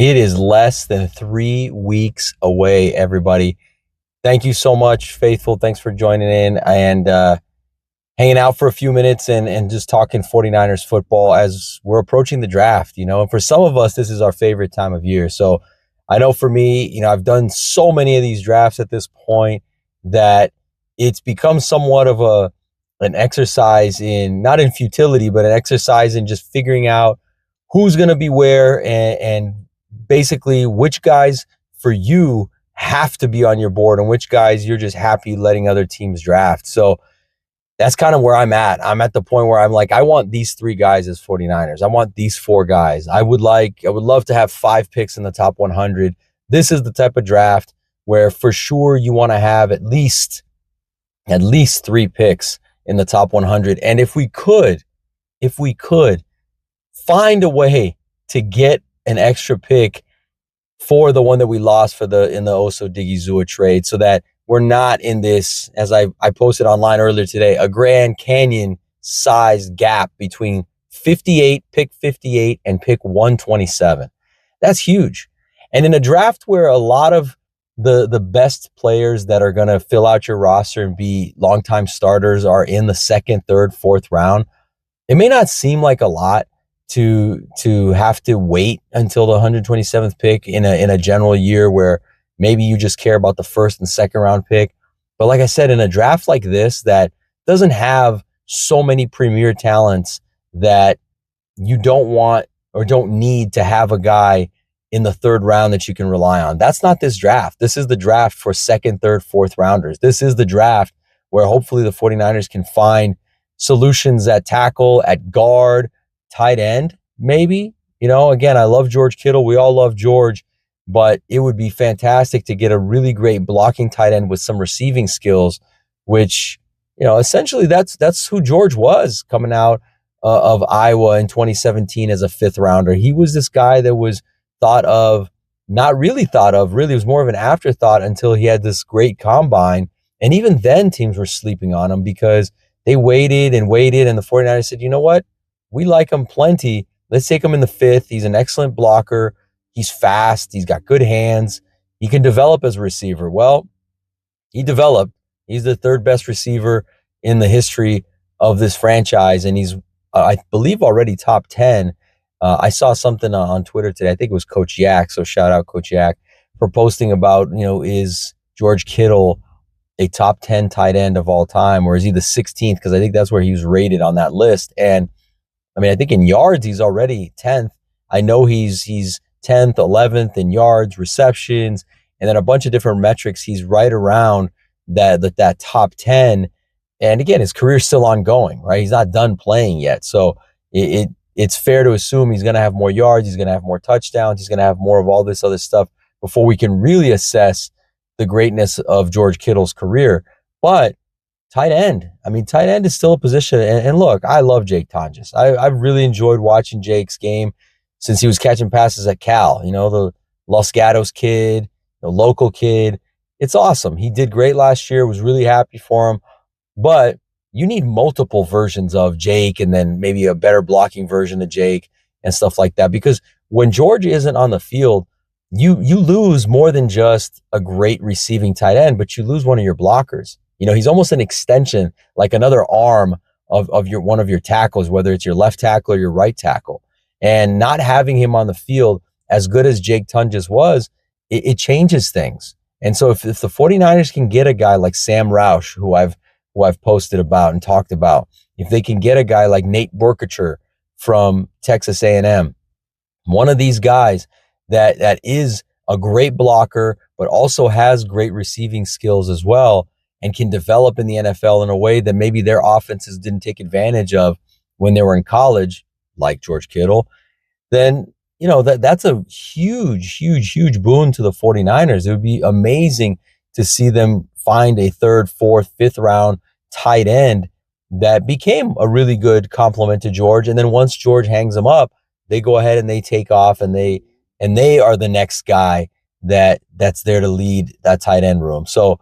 It is less than 3 weeks away, everybody. Thank you so much, Faithful. Thanks for joining in and hanging out for a few minutes and just talking 49ers football as we're approaching the draft, And for some of us, this is our favorite time of year. So I know for me, I've done so many of these drafts at this point that it's become somewhat of an exercise in, not in futility, but an exercise in just figuring out who's going to be where and basically which guys for you have to be on your board and which guys you're just happy letting other teams draft. So that's kind of where I'm at. I'm at the point where I'm like, I want these 3 guys as 49ers. I want these 4 guys. I would love to have 5 picks in the top 100. This is the type of draft where for sure you want to have at least 3 picks in the top 100. And if we could find a way to get an extra pick for the one that we lost in the Osa Digizua trade, so that we're not in this, as I posted online earlier today, a Grand Canyon sized gap between pick 58 and pick 127. That's huge. And in a draft where a lot of the best players that are going to fill out your roster and be longtime starters are in the 2nd, 3rd, 4th round, it may not seem like a lot to have to wait until the 127th pick in a general year where maybe you just care about the 1st and 2nd round pick. But like I said, in a draft like this that doesn't have so many premier talents, that you don't want or don't need to have a guy in the 3rd round that you can rely on. That's not this draft. This is the draft for 2nd, 3rd, 4th rounders. This is the draft where hopefully the 49ers can find solutions at tackle, at guard, tight end, maybe. Again, I love George Kittle. We all love George, but it would be fantastic to get a really great blocking tight end with some receiving skills, which, essentially that's who George was coming out of Iowa in 2017 as a 5th rounder. He was this guy that was not really thought of, really. It was more of an afterthought until he had this great combine. And even then teams were sleeping on him because they waited and waited. And the 49ers said, you know what? We like him plenty. Let's take him in the 5th. He's an excellent blocker. He's fast. He's got good hands. He can develop as a receiver. Well, he developed. He's the 3rd best receiver in the history of this franchise. And he's, I believe, already top 10. I saw something on Twitter today. I think it was Coach Yak. So shout out Coach Yak for posting about, is George Kittle a top 10 tight end of all time, or is he the 16th? Because I think that's where he was rated on that list. And I think in yards, he's already 10th. I know he's 10th, 11th in yards, receptions, and then a bunch of different metrics. He's right around that top 10. And again, his career's still ongoing, right? He's not done playing yet. So it's fair to assume he's going to have more yards. He's going to have more touchdowns. He's going to have more of all this other stuff before we can really assess the greatness of George Kittle's career. But tight end is still a position. And look, I love Jake Tonjes. I've really enjoyed watching Jake's game since he was catching passes at Cal. The Los Gatos kid, the local kid. It's awesome. He did great last year. Was really happy for him. But you need multiple versions of Jake and then maybe a better blocking version of Jake and stuff like that. Because when George isn't on the field, you lose more than just a great receiving tight end, but you lose one of your blockers. He's almost an extension, like another arm of one of your tackles, whether it's your left tackle or your right tackle. And not having him on the field, as good as Jake Tonjes was, it changes things. And so if the 49ers can get a guy like Sam Roush, who I've posted about and talked about, if they can get a guy like Nate Borkacher from Texas A&M, one of these guys that is a great blocker, but also has great receiving skills as well, and can develop in the NFL in a way that maybe their offenses didn't take advantage of when they were in college, like George Kittle, then, that's a huge, huge, huge boon to the 49ers. It would be amazing to see them find a 3rd, 4th, 5th round tight end that became a really good complement to George. And then once George hangs them up, they go ahead and they take off and they are the next guy that's there to lead that tight end room. So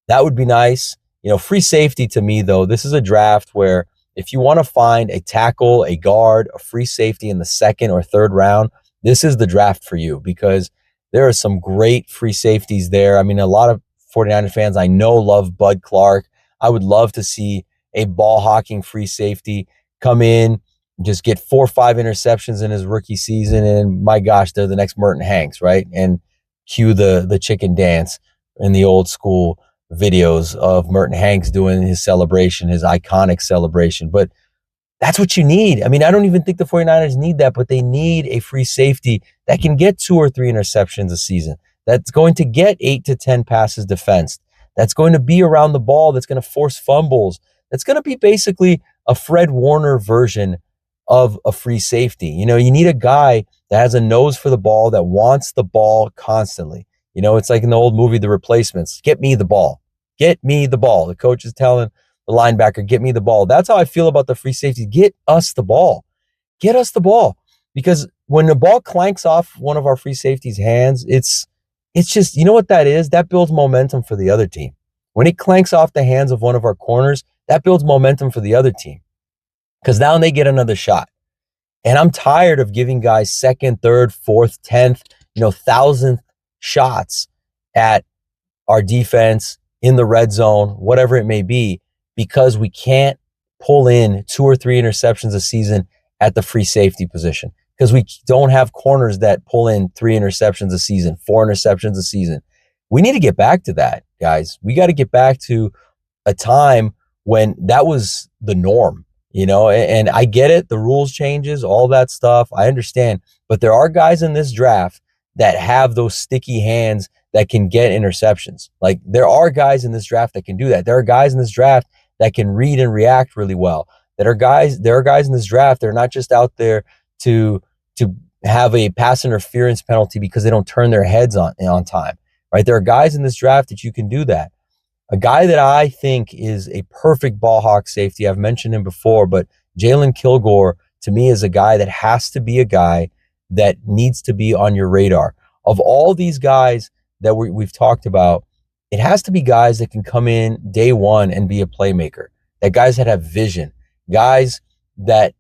that would be nice. Free safety to me, though, this is a draft where if you want to find a tackle, a guard, a free safety in the 2nd or 3rd round, this is the draft for you, because there are some great free safeties there. I mean, a lot of 49er fans I know love Bud Clark. I would love to see a ball hawking free safety come in, just get 4 or 5 interceptions in his rookie season, and my gosh, they're the next Merton Hanks, right? And cue the chicken dance in the old school videos of Merton Hanks doing his celebration, his iconic celebration. But that's what you need. I mean, I don't even think the 49ers need that, but they need a free safety that can get 2 or 3 interceptions a season, that's going to get 8 to 10 passes defensed, that's going to be around the ball, that's going to force fumbles, that's going to be basically a Fred Warner version of a free safety. You know, you need a guy that has a nose for the ball, that wants the ball constantly. You know, it's like in the old movie, The Replacements. Get me the ball. Get me the ball. The coach is telling the linebacker, get me the ball. That's how I feel about the free safety. Get us the ball. Get us the ball. Because when the ball clanks off one of our free safeties' hands, it's just, you know what that is? That builds momentum for the other team. When it clanks off the hands of one of our corners, that builds momentum for the other team, because now they get another shot. And I'm tired of giving guys 2nd, 3rd, 4th, 10th, 1,000th shots at our defense in the red zone, whatever it may be, because we can't pull in 2 or 3 interceptions a season at the free safety position, because we don't have corners that pull in 3 interceptions a season, 4 interceptions a season. We need to get back to that, guys. We got to get back to a time when that was the norm, and I get it. The rules changes, all that stuff. I understand, but there are guys in this draft that have those sticky hands that can get interceptions. Like, there are guys in this draft that can do that. There are guys in this draft that can read and react really well. There are guys in this draft that are not just out there to have a pass interference penalty because they don't turn their heads on time, right? There are guys in this draft that you can do that. A guy that I think is a perfect ball hawk safety, I've mentioned him before, but Jalen Kilgore, to me, is a guy that has to be a guy that needs to be on your radar. Of all these guys that we've talked about, it has to be guys that can come in day one and be a playmaker, that guys that have vision, guys that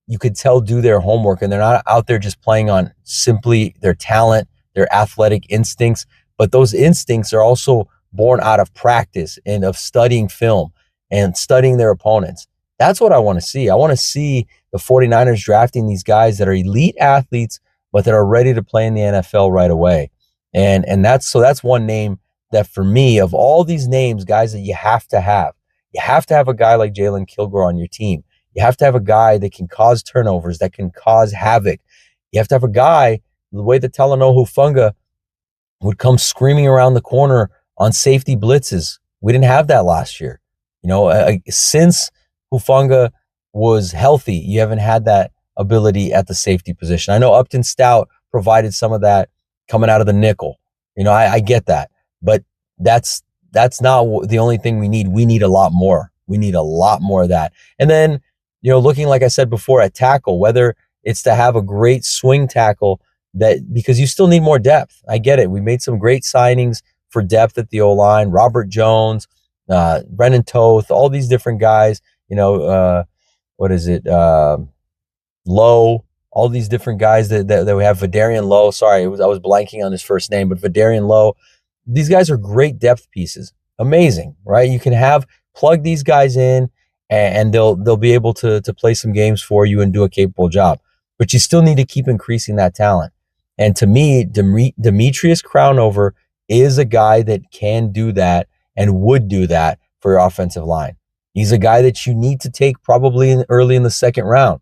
you could tell do their homework, and they're not out there just playing on simply their talent, their athletic instincts, but those instincts are also born out of practice and of studying film and studying their opponents. That's what I want to see. I want to see the 49ers drafting these guys that are elite athletes, but that are ready to play in the NFL right away. And that's one name that, for me, of all these names, guys that you have to have a guy like Jalen Kilgore on your team. You have to have a guy that can cause turnovers, that can cause havoc. You have to have a guy, the way that Talanoa Hufanga would come screaming around the corner on safety blitzes. We didn't have that last year. Since Hufanga was healthy, you haven't had that ability at the safety position. I know Upton Stout provided some of that coming out of the nickel. I get that, but that's not the only thing we need. We need a lot more. We need a lot more of that. And then, looking, like I said before, at tackle, whether it's to have a great swing tackle, because you still need more depth. I get it. We made some great signings for depth at the O-line, Robert Jones, Brennan Toth, all these different guys, Lowe, all these different guys that we have. Vidarian Lowe, sorry, I was blanking on his first name, but Vidarian Lowe. These guys are great depth pieces. Amazing, right? You can plug these guys in, and they'll be able to play some games for you and do a capable job. But you still need to keep increasing that talent. And to me, Demetrius Crownover is a guy that can do that and would do that for your offensive line. He's a guy that you need to take probably early in the 2nd round.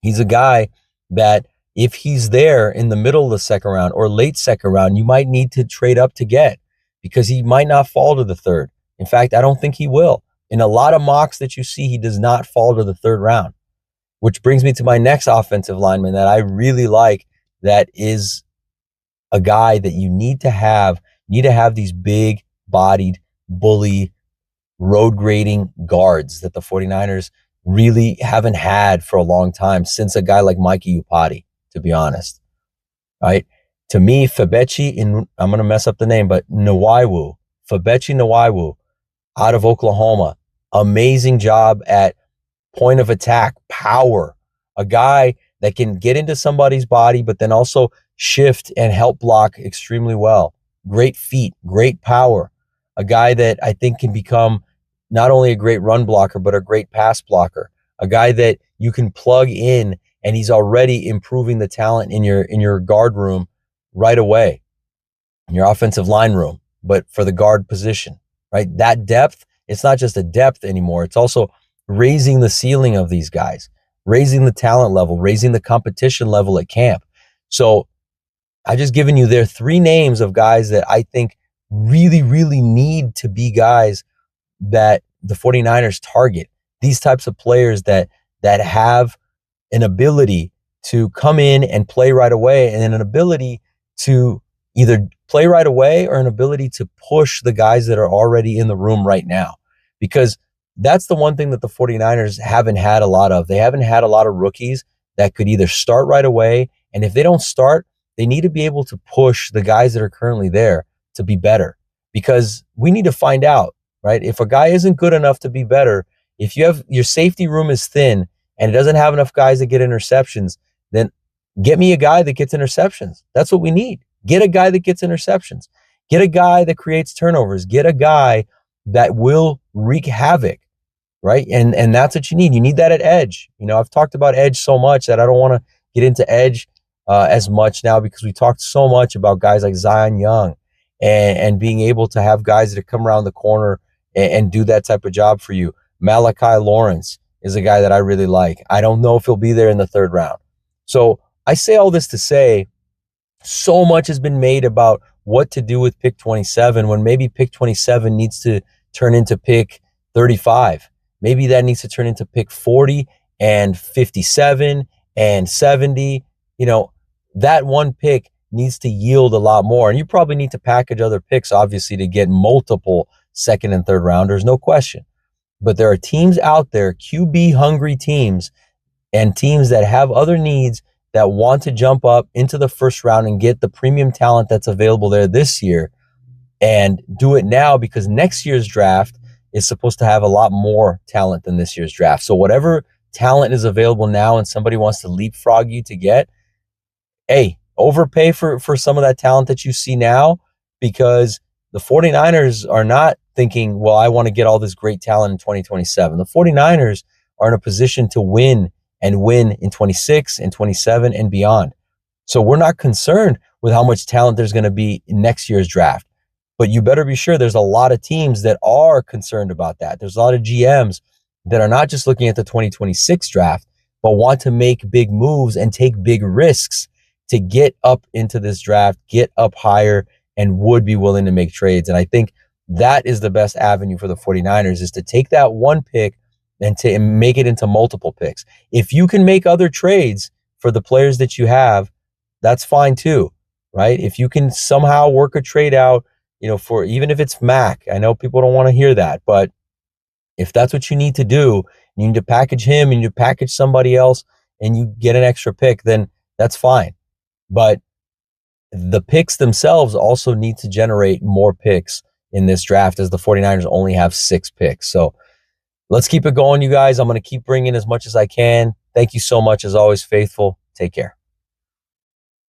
He's a guy that, if he's there in the middle of the 2nd round or late 2nd round, you might need to trade up to get, because he might not fall to the 3rd. In fact, I don't think he will. In a lot of mocks that you see, he does not fall to the 3rd round, which brings me to my next offensive lineman that I really like, that is a guy that you need to have. You need to have these big-bodied, bully, road-grading guards that the 49ers really haven't had for a long time, since a guy like Mikey Upati, to be honest. Right? To me, Febechi, I'm going to mess up the name, but Febechi Nwaiwu, out of Oklahoma. Amazing job at point of attack, power. A guy that can get into somebody's body, but then also shift and help block extremely well. Great feet, great power. A guy that I think can become not only a great run blocker, but a great pass blocker. A guy that you can plug in and he's already improving the talent in your guard room right away, in your offensive line room, but for the guard position, right? That depth, it's not just a depth anymore. It's also raising the ceiling of these guys, raising the talent level, raising the competition level at camp. So I just given you there 3 names of guys that I think really, really need to be guys that the 49ers target. These types of players that have an ability to come in and play right away, and an ability to either play right away or an ability to push the guys that are already in the room right now. Because that's the one thing that the 49ers haven't had a lot of. They haven't had a lot of rookies that could either start right away, and if they don't start, they need to be able to push the guys that are currently there to be better. Because we need to find out, right? If a guy isn't good enough to be better, if you have your safety room is thin and it doesn't have enough guys that get interceptions, then get me a guy that gets interceptions. That's what we need. Get a guy that gets interceptions. Get a guy that creates turnovers. Get a guy that will wreak havoc, right? And that's what you need. You need that at edge. You know, I've talked about edge so much that I don't want to get into edge as much now, because we talked so much about guys like Zion Young and being able to have guys that come around the corner and do that type of job for you. Malachi Lawrence is a guy that I really like. I don't know if he'll be there in the 3rd round. So I say all this to say, so much has been made about what to do with pick 27, when maybe pick 27 needs to turn into pick 35. Maybe that needs to turn into pick 40 and 57 and 70. You know, that one pick needs to yield a lot more. And you probably need to package other picks, obviously, to get multiple 2nd and 3rd rounders, no question. But there are teams out there, QB hungry teams, and teams that have other needs that want to jump up into the 1st round and get the premium talent that's available there this year, and do it now, because next year's draft is supposed to have a lot more talent than this year's draft. So whatever talent is available now and somebody wants to leapfrog you to get, hey, overpay for some of that talent that you see now, because the 49ers are not thinking, well, I want to get all this great talent in 2027. The 49ers are in a position to win, and win in 26 and 27 and beyond. So we're not concerned with how much talent there's going to be in next year's draft. But you better be sure there's a lot of teams that are concerned about that. There's a lot of GMs that are not just looking at the 2026 draft, but want to make big moves and take big risks to get up into this draft, get up higher, and would be willing to make trades. And I think that is the best avenue for the 49ers, is to take that one pick and to make it into multiple picks. If you can make other trades for the players that you have, that's fine too, right? If you can somehow work a trade out, you know, for even if it's Mac, I know people don't want to hear that, but if that's what you need to do, you need to package him and you package somebody else and you get an extra pick, then that's fine. But the picks themselves also need to generate more picks in this draft, as the 49ers only have 6 picks. So let's keep it going, you guys. I'm going to keep bringing as much as I can. Thank you so much, as always, Faithful. Take care.